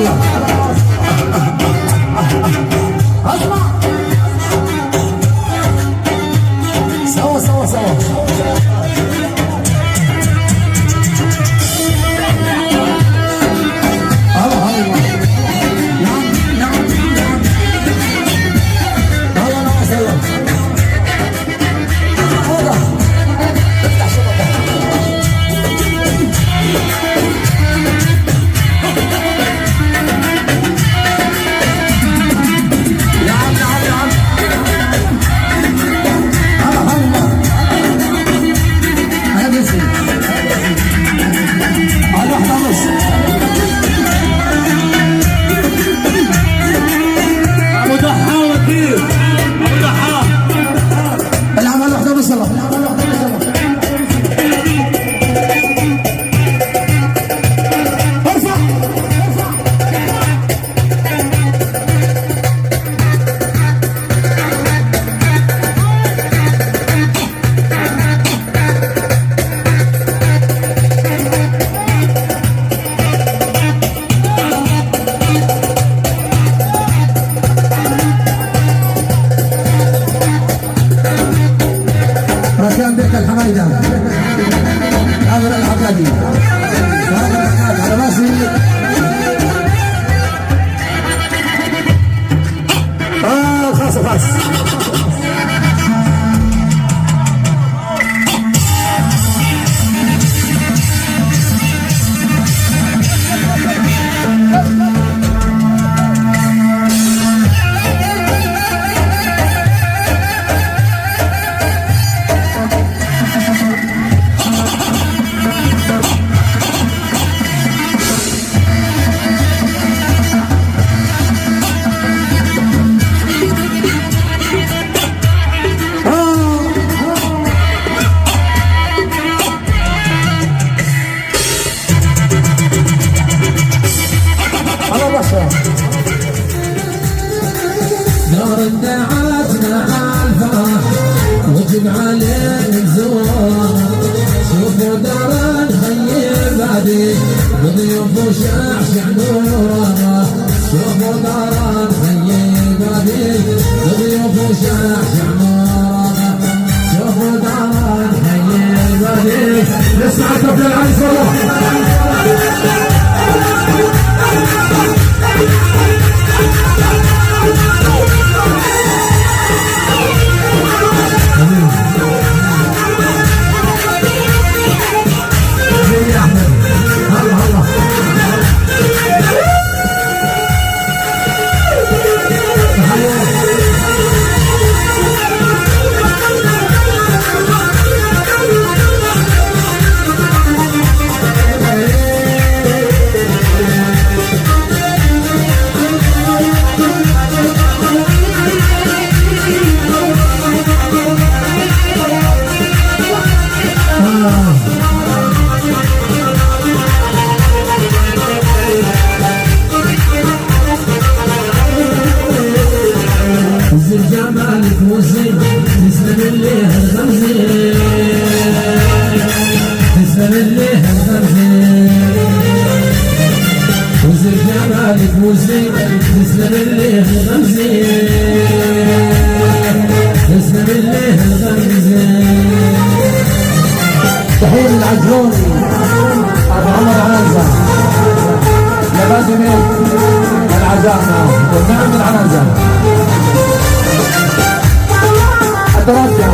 يلا اسمع سوا سوا سوا مكان بيت الحمايدة هذا الحقادي على راسي خلاص خلاص نار دعاتنا عالفرح وجب علينا الزوار شوفوا دار الخير بعدي بضيوف وشعشع نوره شوفوا دار الخير بعدي بضيوف وشعشع نوره شوفوا دار الخير بعدي نسمع طفل العريس والله جمالك وزين تسلم الليها الغمزين تسلم الليها الغمزين وزين جمالك وزين تسلم الليها الغمزين تسلم الليها الغمزين تحية للعجلوني أبو عمر عنزة لبادي ميت العجامة والنعم العنزة أترجع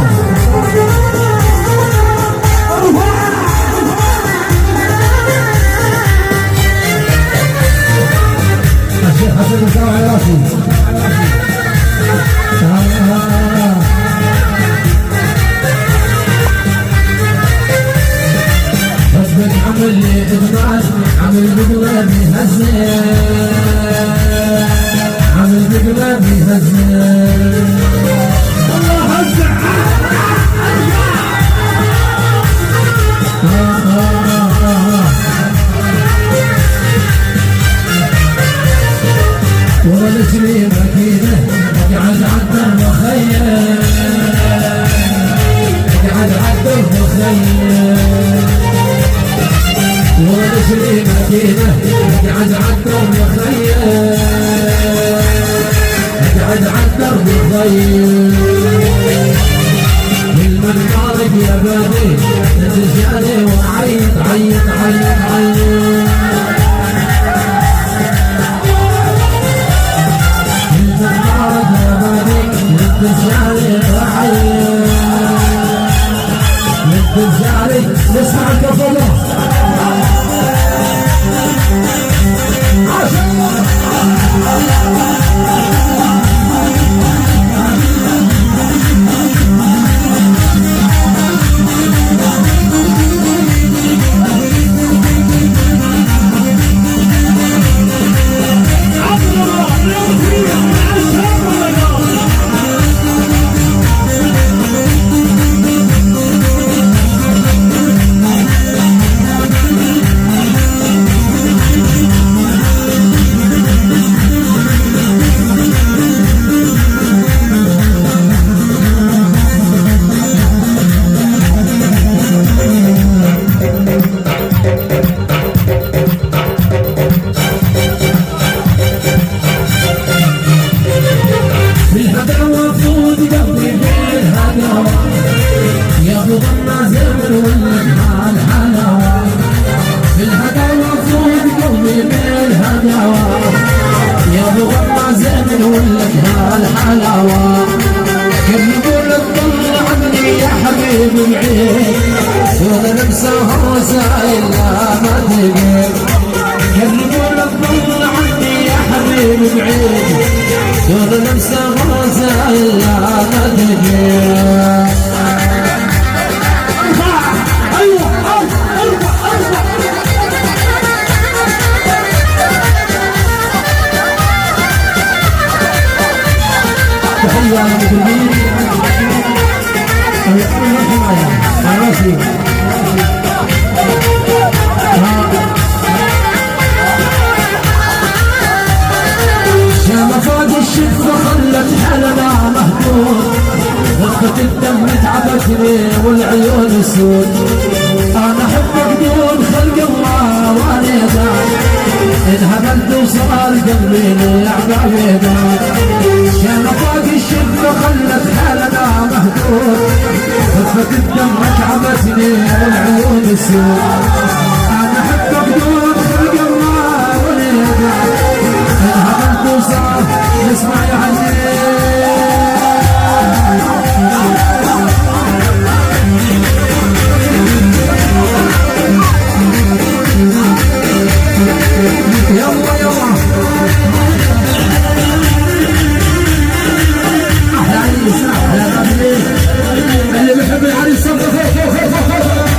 الشيخ حسن السلام على راسي حسبك عمل لي إدمان عمل بقلبي هزين عمل بقلبي هزين ورجلي مكينة قاعد عالدرب مخيم قاعد عالدرب مخيم ورجلي مكينة قاعد عالدرب مخيم الارض خير من طارق يا بادي تجاني وعيط عيط عيط عيط من طارق يا بادي تجاني وعيط تجاني نسمع الكفلة الحلاوة كم يقول اطلع عني يا حبيبي بعيد وانا لمسها زايل ما تقيل كم يقول اطلع عني يا حبيبي بعيد وانا لمسها زايل ما تقيل يا مدربين شام فوق الشفة خلت حالنا مهدود ضغطة الدم تعبتني والعيون سود انا احبك دون خلق الله وانيدا انهبلت وصار قلبي لعبة بيدا شام فوق الشفة خلت حالنا مهدود ضغطة الدم تعبتني والعيون سود انا احبك دون خلق الله وانيدا انهبلت وصار اسمع يا حزين يلا يلا احلى عريس احلى غني اللي بيحب العريس صفر فوق فوق فوق فوق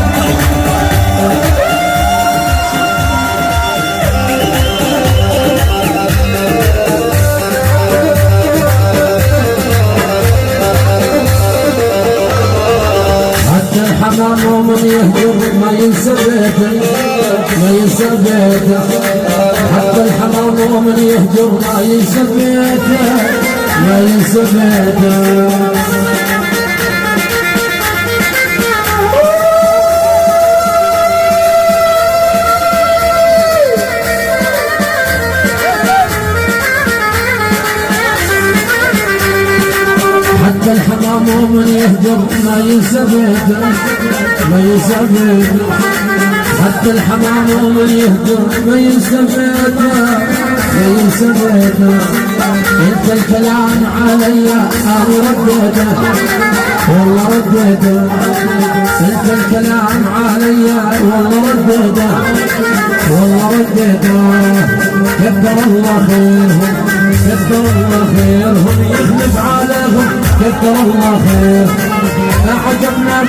حتى الحمام ومن يهجر ما ينسى بيته ما ينسى بيته حتى الحمام ومن يهجر ما ينسى بيته ما ينسى بيته حتى الحمام ومن يهجر ما ينسى بيته ما ينسى بيته حتى الحمام ومن يهجر ما ينسى بيته ما ينسى بيته انت الكلام علي انا رديته والله رديته انت الكلام علي والله رديته والله رديته كبر الله خيرهم كبر الله خيرهم يخلف عليهم كبر الله خير عجبنا